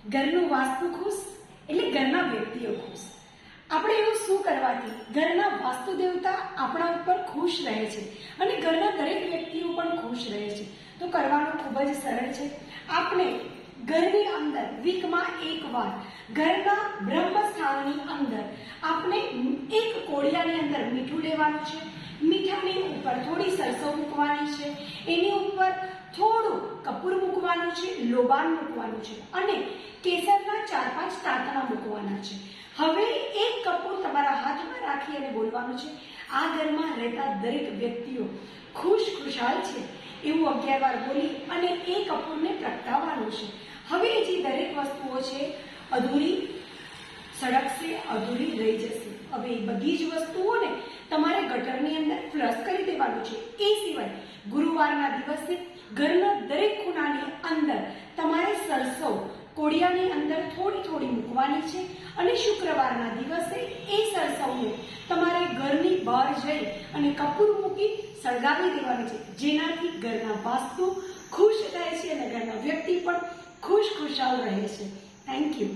ઘરનું વાસ્તુ ખુશ એટલે ઘરના વ્યક્તિઓ ખુશ. આપણે એવું શું કરવાથી ઘરના વાસ્તુ દેવતા આપણા ઉપર ખુશ રહે છે અને ઘરના દરેક વ્યક્તિઓ પણ ખુશ રહે છે? તો કરવાનું ખૂબ જ સરળ છે. આપણે ઘરની અંદર વીકમાં એકવાર ઘરના બ્રહ્મસ્થાનની અંદર આપણે એક કોળિયાની અંદર મીઠું લેવાનું છે. મીઠાની ઉપર થોડી સરસવ મૂકવાની છે, એની ઉપર થોડું કપૂર મૂકવાનું છે, લોબાન મૂકવાનું છે અને કેસરના 4-5 તાંતણા મૂકવાના છે. હવે એક કપૂર તમારા હાથમાં રાખી અને બોલવાનું છે, આ ઘરમાં રહેતા દરેક વ્યક્તિઓ ખુશખુશાલ છે એવું 11 વાર બોલી અને એ કપૂરને પ્રગટાવવાનું છે. હવે જે દરેક વસ્તુઓ છે અધૂરી સળગશે, અધૂરી રહી જશે. હવે એ બધી જ વસ્તુઓને તમારે ગટરની અંદર ફ્લશ કરી દેવાનું છે. એ સિવાય ગુરુવારના દિવસે ઘરના દરેક ખૂણાની અંદર તમારે સરસવ કોળિયાની અંદર થોડી થોડી મૂકવાની છે અને શુક્રવારના દિવસે એ સરસવને તમારે ઘરની બહાર જઈ અને કપૂર મૂકી સળગાવી દેવાનું છે, જેનાથી ઘરના વાસ્તુ ખુશ થાય છે અને ઘરના વ્યક્તિ પણ ખુશખુશાલ રહે છે. Thank you.